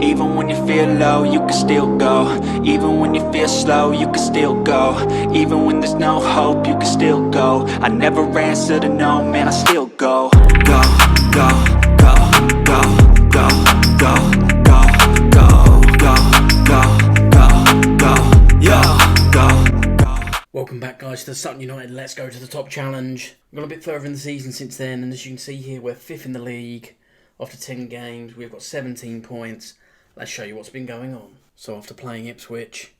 Even when you feel low, you can still go. Even when you feel slow, you can still go. Even when there's no hope, you can still go. I never answer to no, man, I still go. Go, go, go, go, go, go, go, go, go, go, go, go, yo, go. Welcome back, guys, to the Sutton United Let's Go to the Top Challenge. We've gone a bit further in the season since then, and as you can see here, we're 5th in the league. After 10 games, we've got 17 points. Let's show you what's been going on. So after playing Ipswich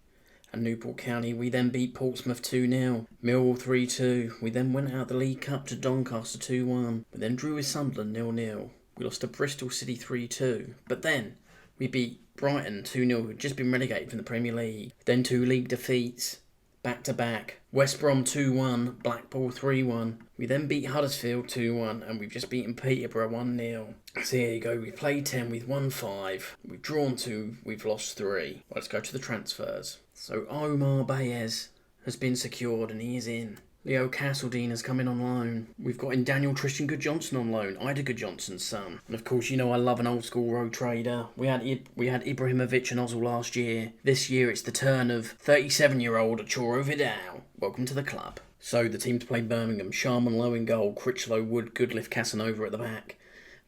and Newport County, we then beat Portsmouth 2-0, Millwall 3-2. We then went out the League Cup to Doncaster 2-1. We then drew with Sunderland 0-0. We lost to Bristol City 3-2. But then we beat Brighton 2-0, who'd just been relegated from the Premier League. Then 2 league defeats, back-to-back. West Brom 2-1, Blackpool 3-1. We then beat Huddersfield 2-1, and we've just beaten Peterborough 1-0. So here you go, we've played 10, we've won 5, we've drawn 2, we've lost 3. Let's go to the transfers. So Omar Baez has been secured and he is in. Leo Castledine has come in on loan. We've got in Daniel Tristan Goodjohnson on loan, Ida Goodjohnson's son. And of course, you know I love an old school road trader. We had Ibrahimovic and Ozil last year. This year it's the turn of 37-year-old Arturo Vidal. Welcome to the club. So the team to play Birmingham, Sharman Lowe in goal, Critchlow, Wood, Goodliff, Casanova at the back,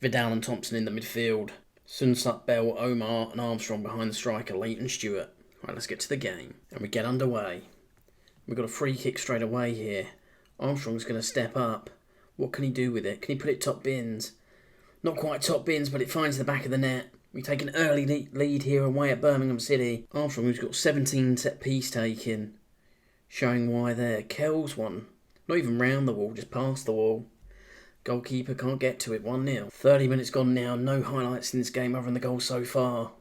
Vidal and Thompson in the midfield, Sunsut, Bell, Omar and Armstrong behind the striker, Leighton Stewart. Right, let's get to the game. And we get underway. We've got a free kick straight away here. Armstrong's going to step up. What can he do with it? Can he put it top bins? Not quite top bins, but it finds the back of the net. We take an early lead here away at Birmingham City. Armstrong, who's got 17 set piece taking, showing why there. Kells one. Not even round the wall, just past the wall. Goalkeeper can't get to it, 1-0. 30 minutes gone now, no highlights in this game other than the goal so far.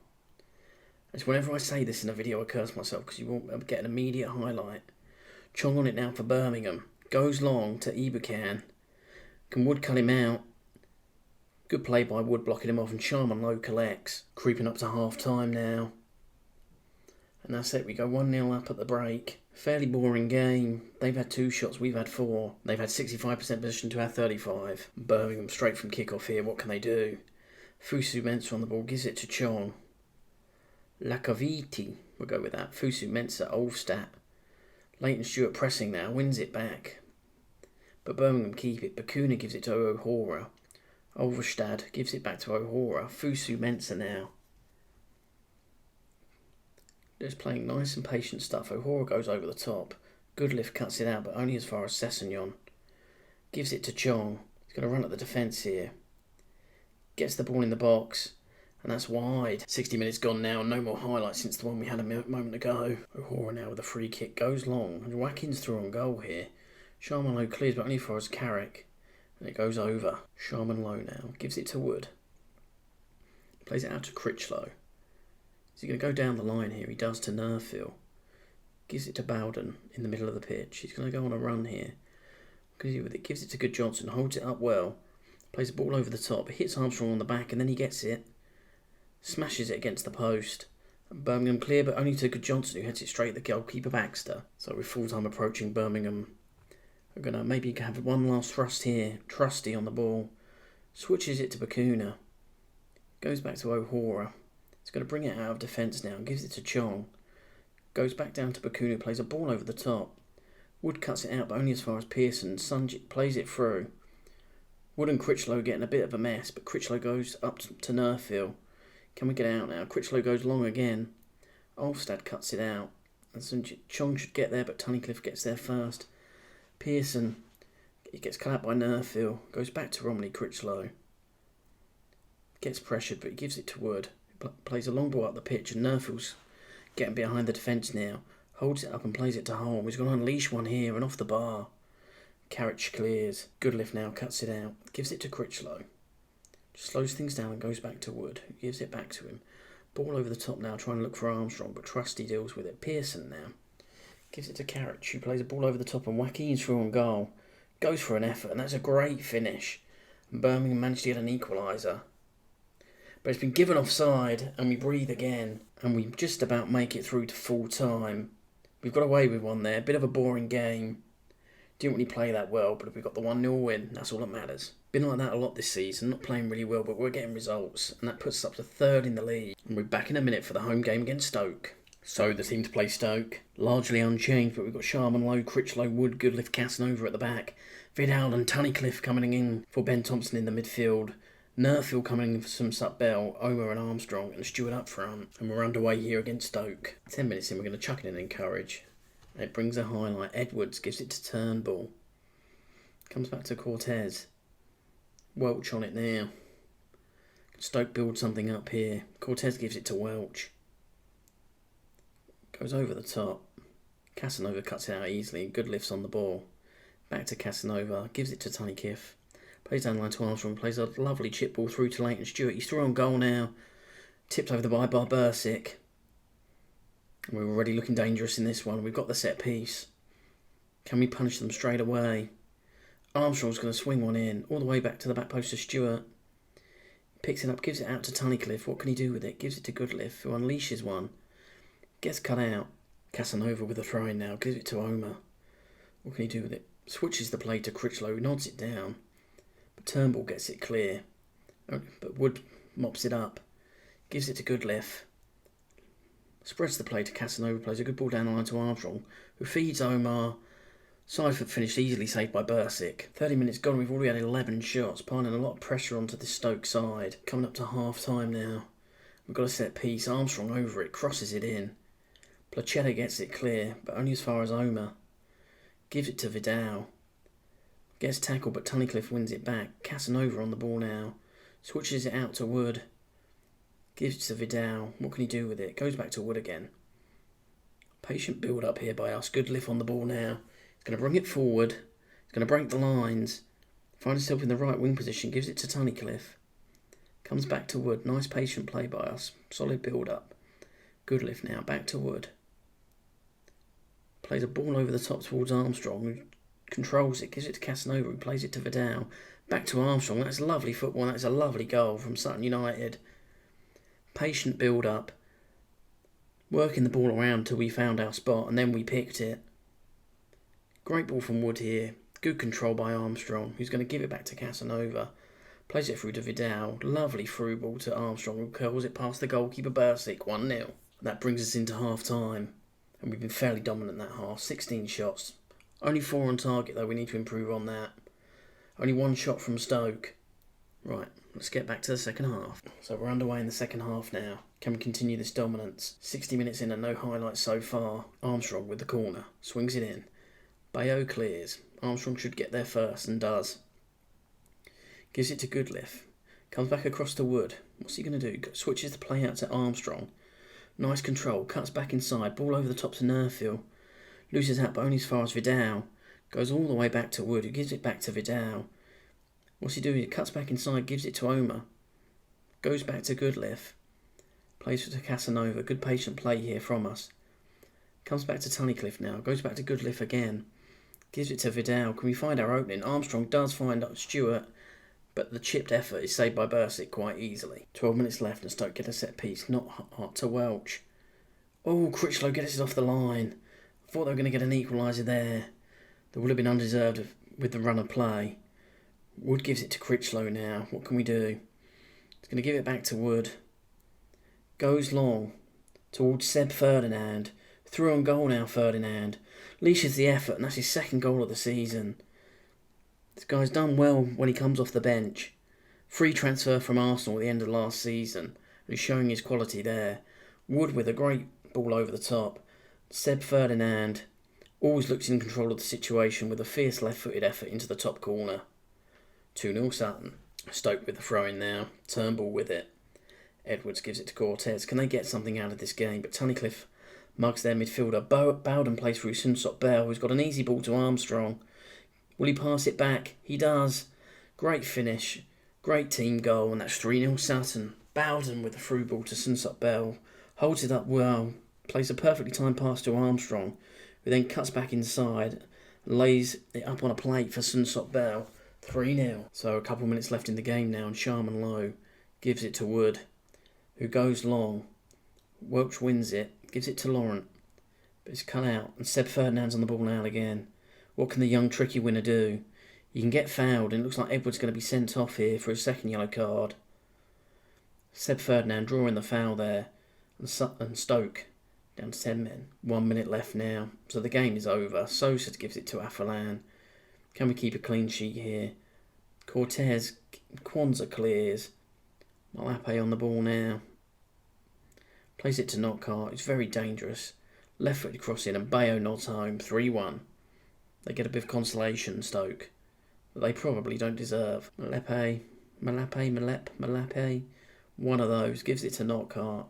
As whenever I say this in a video, I curse myself because you won't get an immediate highlight. Chong on it now for Birmingham. Goes long to Ibukan. Can Wood cut him out? Good play by Wood blocking him off, and Sharman Lowe collects. Creeping up to half time now. And that's it, we go 1-0 up at the break. Fairly boring game. They've had 2 shots, we've had 4. They've had 65% possession to our 35. Birmingham straight from kick-off here, what can they do? Fusu Mensah on the ball, gives it to Chong. Lakaviti, we'll go with that. Fusu Mensah, Olfstadt. Leighton Stewart pressing now, wins it back. But Birmingham keep it. Bakuna gives it to O'Hora. Olverstad gives it back to O'Hora. Fusu Mensah now. Just playing nice and patient stuff. O'Hora goes over the top. Goodliff cuts it out, but only as far as Sessegnon. Gives it to Chong. He's going to run at the defence here. Gets the ball in the box. And that's wide. 60 minutes gone now. No more highlights since the one we had a moment ago. O'Hora now with a free kick. Goes long. And Watkins through on goal here. Sharman Lowe clears, but only as far as Carrick. And it goes over. Sharman Lowe now. Gives it to Wood. Plays it out to Critchlow. Is he going to go down the line here? He does to Nerfield. Gives it to Bowden in the middle of the pitch. He's going to go on a run here. Gives it to Goodjohnson. Holds it up well. Plays the ball over the top. Hits Armstrong on the back and then he gets it. Smashes it against the post. And Birmingham clear, but only to Goodjohnson, who heads it straight at the goalkeeper Baxter. So with full time approaching, Birmingham are going to maybe have one last thrust here. Trusty on the ball. Switches it to Bakuna. Goes back to O'Hora. He's going to bring it out of defence now. Gives it to Chong. Goes back down to Bakuna. Plays a ball over the top. Wood cuts it out, but only as far as Pearson. Sunjic plays it through. Wood and Critchlow getting a bit of a mess, but Critchlow goes up to Nerfield. Can we get out now? Critchlow goes long again. Olfstad cuts it out. And Chong should get there, but Tunnicliffe gets there first. Pearson, he gets cut out by Nerfield. Goes back to Romney Critchlow. Gets pressured, but he gives it to Wood. Plays a long ball up the pitch, and Nerfield's getting behind the defence now. Holds it up and plays it to Holm. He's going to unleash one here and off the bar. Carrick clears. Goodliff now cuts it out. Gives it to Critchlow. Slows things down and goes back to Wood, who gives it back to him. Ball over the top now, trying to look for Armstrong, but Trusty deals with it. Pearson now gives it to Carrick, who plays a ball over the top, and Watkins through on goal. Goes for an effort, and that's a great finish. And Birmingham managed to get an equaliser. But it's been given offside, and we breathe again, and we just about make it through to full time. We've got away with one there, bit of a boring game. Didn't really play that well, but we got the 1-0 win, that's all that matters. Been like that a lot this season, not playing really well, but we're getting results, and that puts us up to third in the league. And we're back in a minute for the home game against Stoke. So the team to play Stoke, largely unchanged, but we've got Sharman, Lowe, Critchlow, Wood, Goodliff, Casanova at the back, Vidal and Tunnicliffe coming in for Ben Thompson in the midfield, Nerfield coming in for Sumsut Bell, Omer and Armstrong, and Stewart up front. And we're underway here against Stoke. 10 minutes in, we're going to chuck it in and encourage. And it brings a highlight. Edwards gives it to Turnbull. Comes back to Cortez. Welch on it now. Stoke builds something up here. Cortez gives it to Welch. Goes over the top. Casanova cuts it out easily. Goodliff's on the ball. Back to Casanova. Gives it to Tunnicliffe. Plays down the line to Armstrong. Plays a lovely chip ball through to Leighton Stewart. He's through on goal now. Tipped over the bar by Bursic. We're already looking dangerous in this one. We've got the set piece. Can we punish them straight away? Armstrong's going to swing one in. All the way back to the back post of Stewart. Picks it up. Gives it out to Tunnicliffe. What can he do with it? Gives it to Goodliff, who unleashes one. Gets cut out. Casanova with a throw in now. Gives it to Omer. What can he do with it? Switches the play to Critchlow, who nods it down. But Turnbull gets it clear. But Wood mops it up. Gives it to Goodliff. Spreads the play to Casanova. Plays a good ball down the line to Armstrong, who feeds Omar. Side foot finished easily, saved by Bursic. 30 minutes gone, we've already had 11 shots, piling a lot of pressure onto the Stoke side. Coming up to half time now. We've got a set piece. Armstrong over it, crosses it in. Plachetta gets it clear, but only as far as Omer. Gives it to Vidal. Gets tackled, but Tunnicliffe wins it back. Casanova on the ball now. Switches it out to Wood. Gives it to Vidal. What can he do with it? Goes back to Wood again. Patient build up here by us. Goodliff on the ball now. He's going to bring it forward. He's going to break the lines. Finds himself in the right wing position. Gives it to Tunnicliffe. Comes back to Wood. Nice patient play by us. Solid build up. Goodliff now. Back to Wood. Plays a ball over the top towards Armstrong, who controls it. Gives it to Casanova, who plays it to Vidal. Back to Armstrong. That's lovely football. That's a lovely goal from Sutton United. Patient build up. Working the ball around till we found our spot, and then we picked it. Great ball from Wood here. Good control by Armstrong, who's going to give it back to Casanova. Plays it through to Vidal. Lovely through ball to Armstrong, who curls it past the goalkeeper Bursic. 1-0. That brings us into half time. And we've been fairly dominant that half. 16 shots. Only 4 on target though. We need to improve on that. Only 1 shot from Stoke. Right, let's get back to the second half. So we're underway in the second half now. Can we continue this dominance? 60 minutes in and no highlights so far. Armstrong with the corner. Swings it in. Bayo clears. Armstrong should get there first and does. Gives it to Goodliff. Comes back across to Wood. What's he going to do? Switches the play out to Armstrong. Nice control. Cuts back inside. Ball over the top to Nerfield. Loses out but only as far as Vidal. Goes all the way back to Wood, who gives it back to Vidal. What's he doing? He cuts back inside. Gives it to Omer. Goes back to Goodliff. Plays to Casanova. Good patient play here from us. Comes back to Tunnicliffe now. Goes back to Goodliff again. Gives it to Vidal. Can we find our opening? Armstrong does find Stewart, but the chipped effort is saved by Bursic quite easily. 12 minutes left and Stoke get a set piece. Not hot to Welch. Oh, Critchlow gets it off the line. I thought they were going to get an equaliser there. That would have been undeserved with the run of play. Wood gives it to Critchlow now. What can we do? He's going to give it back to Wood. Goes long towards Seb Ferdinand. Through on goal now, Ferdinand. Leashes the effort, and that's his second goal of the season. This guy's done well when he comes off the bench. Free transfer from Arsenal at the end of last season. He's showing his quality there. Wood with a great ball over the top. Seb Ferdinand always looks in control of the situation with a fierce left-footed effort into the top corner. 2-0 Sutton. Stoke with the throw-in now. Turnbull with it. Edwards gives it to Cortez. Can they get something out of this game? But Tunnicliffe mugs their midfielder. Bowden plays through Sumsut Bell, who's got an easy ball to Armstrong. Will he pass it back? He does. Great finish. Great team goal, and that's 3-0 Sutton. Bowden with the through ball to Sumsut Bell. Holds it up well. Plays a perfectly timed pass to Armstrong, who then cuts back inside and lays it up on a plate for Sumsut Bell. 3-0. So a couple of minutes left in the game now, and Sharman Lowe gives it to Wood, who goes long. Welch wins it, gives it to Laurent, but it's cut out, and Seb Ferdinand's on the ball now again. What can the young tricky winner do? You can get fouled, and it looks like Edwards going to be sent off here for his second yellow card. Seb Ferdinand drawing the foul there, and Stoke down to 10 men. 1 minute left now, so the game is over. Sosa gives it to Afolan. Can we keep a clean sheet here? Cortez, Kwanzaa clears. Malape on the ball now. Plays it to Knockhart, it's very dangerous. Left-footed crossing, and Bayo nods home, 3-1. They get a bit of consolation, Stoke, but they probably don't deserve. Malape. One of those, gives it to Knockhart.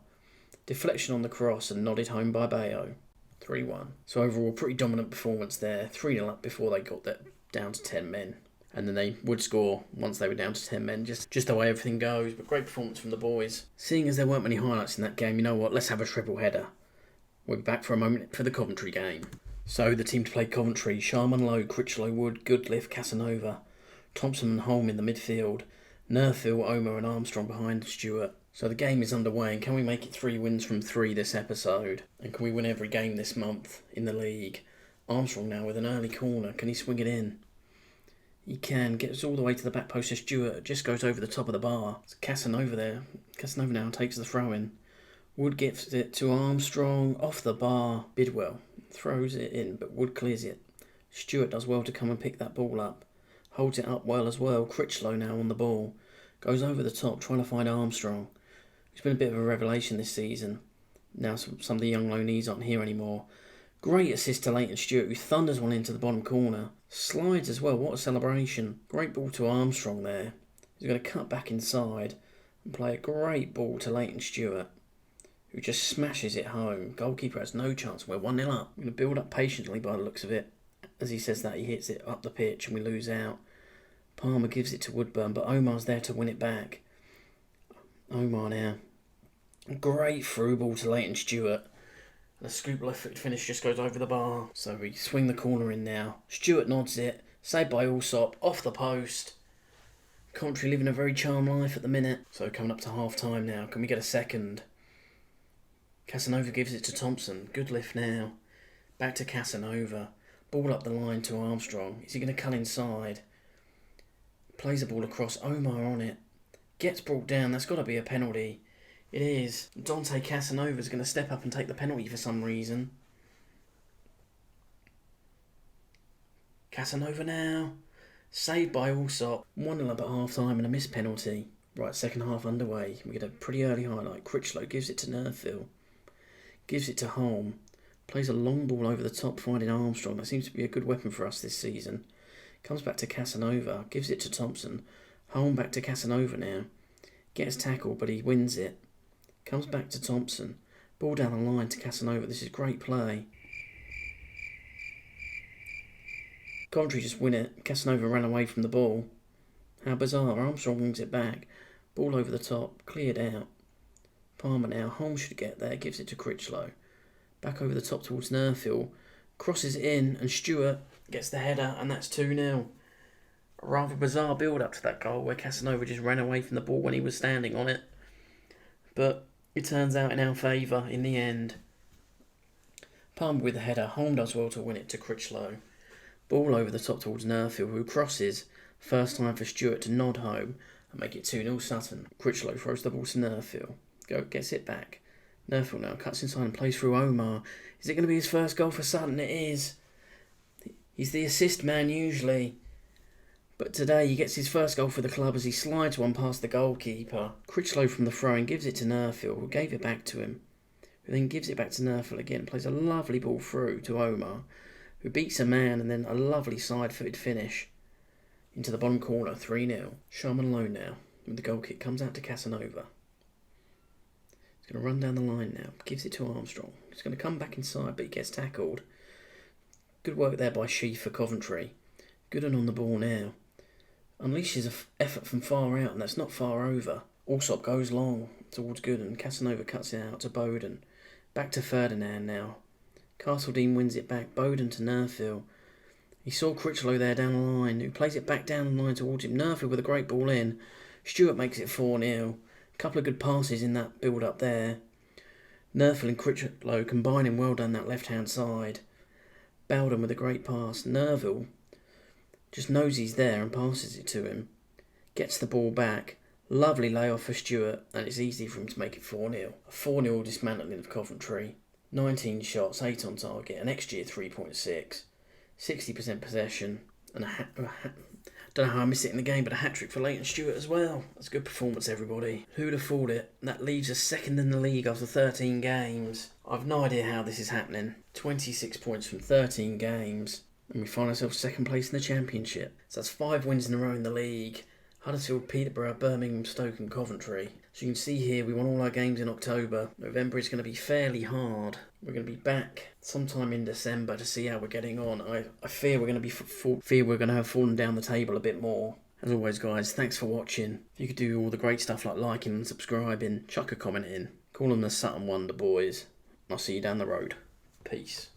Deflection on the cross and nodded home by Bayo. 3-1. So overall, pretty dominant performance there. 3-0 up before they got that down to 10 men. And then they would score once they were down to 10 men, just the way everything goes. But great performance from the boys. Seeing as there weren't many highlights in that game, you know what, let's have a triple header. We'll be back for a moment for the Coventry game. So the team to play Coventry: Sharman Lowe, Critchlow, Wood, Goodliff, Casanova, Thompson and Holm in the midfield, Nerfield, Omer and Armstrong behind Stewart. So the game is underway, and can we make it 3 wins from 3 this episode? And can we win every game this month in the league? Armstrong now with an early corner, can he swing it in? He can, gets all the way to the back post of Stewart, just goes over the top of the bar. It's Casanova there. Casanova now takes the throw in. Wood gives it to Armstrong, off the bar. Bidwell throws it in, but Wood clears it. Stewart does well to come and pick that ball up. Holds it up well as well. Critchlow now on the ball. Goes over the top, trying to find Armstrong. He's been a bit of a revelation this season. Now some of the young loanees aren't here anymore. Great assist to Leighton Stewart, who thunders one into the bottom corner. Slides as well, what a celebration. Great ball to Armstrong there. He's going to cut back inside and play a great ball to Leighton Stewart, who just smashes it home. Goalkeeper has no chance. We're 1-0 up. We're going to build up patiently by the looks of it. As he says that, he hits it up the pitch and we lose out. Palmer gives it to Woodburn, but Omar's there to win it back. Omar now. Great through ball to Leighton Stewart. And a scoop left-footed finish just goes over the bar. So we swing the corner in now. Stewart nods it. Saved by Allsop. Off the post. Coventry living a very charmed life at the minute. So coming up to half-time now. Can we get a second? Casanova gives it to Thompson. Good lift now. Back to Casanova. Ball up the line to Armstrong. Is he going to cut inside? Plays the ball across. Omar on it. Gets brought down. That's got to be a penalty. It is. Dante Casanova's going to step up and take the penalty for some reason. Casanova now. Saved by Allsop. 1-0 up at half-time and a missed penalty. Right, second half underway. We get a pretty early highlight. Critchlow gives it to Nerfield. Gives it to Holm. Plays a long ball over the top, finding Armstrong. That seems to be a good weapon for us this season. Comes back to Casanova. Gives it to Thompson. Holm back to Casanova now. Gets tackled, but he wins it. Comes back to Thompson. Ball down the line to Casanova. This is great play. Coventry just win it. Casanova ran away from the ball. How bizarre. Armstrong wings it back. Ball over the top. Cleared out. Palmer now. Holmes should get there. Gives it to Critchlow. Back over the top towards Nerfield. Crosses it in, and Stewart gets the header, and that's 2-0. A rather bizarre build-up to that goal where Casanova just ran away from the ball when he was standing on it. But it turns out in our favour in the end. Palmer with the header. Holm does well to win it to Critchlow. Ball over the top towards Nerfield, who crosses. First time for Stewart to nod home and make it 2-0 Sutton. Critchlow throws the ball to Nerfield. Gets it back. Nerfield now cuts inside and plays through Omar. Is it going to be his first goal for Sutton? It is. He's the assist man usually. But today he gets his first goal for the club as he slides one past the goalkeeper. Critchlow from the throw-in gives it to Nerfield, who gave it back to him. Who then gives it back to Nerfield again. Plays a lovely ball through to Omar, who beats a man, and then a lovely side-footed finish into the bottom corner, 3-0. Sharman Lowe now, with the goal kick, comes out to Casanova. He's going to run down the line now, gives it to Armstrong. He's going to come back inside, but he gets tackled. Good work there by Sheaf for Coventry. Gooden on the ball now. Unleashes an effort from far out, and that's not far over. Allsop goes long towards Gooden. Casanova cuts it out to Bowden. Back to Ferdinand now. Castledine wins it back. Bowden to Nerfield. He saw Critchlow there down the line, who plays it back down the line towards him. Nerfield with a great ball in. Stewart makes it 4-0. A couple of good passes in that build-up there. Nerfield and Critchlow combining well down that left-hand side. Bowden with a great pass. Nerfield Just knows he's there and passes it to him. Gets the ball back. Lovely layoff for Stewart, and it's easy for him to make it 4-0. A 4-0 dismantling of Coventry. 19 shots, 8 on target, an XG of 3.6, 60% possession, and don't know how I missed it in the game, but a hat-trick for Leighton Stewart as well. That's a good performance, everybody. Who'd have thought it? That leaves us second in the league after 13 games. I've no idea how this is happening. 26 points from 13 games, and we find ourselves second place in the Championship. So that's 5 wins in a row in the league. Huddersfield, Peterborough, Birmingham, Stoke and Coventry. So you can see here we won all our games in October. November is going to be fairly hard. We're going to be back sometime in December to see how we're getting on. I fear we're going to have fallen down the table a bit more. As always, guys, thanks for watching. If you could do all the great stuff like liking and subscribing, chuck a comment in. Call them the Sutton Wonder Boys. I'll see you down the road. Peace.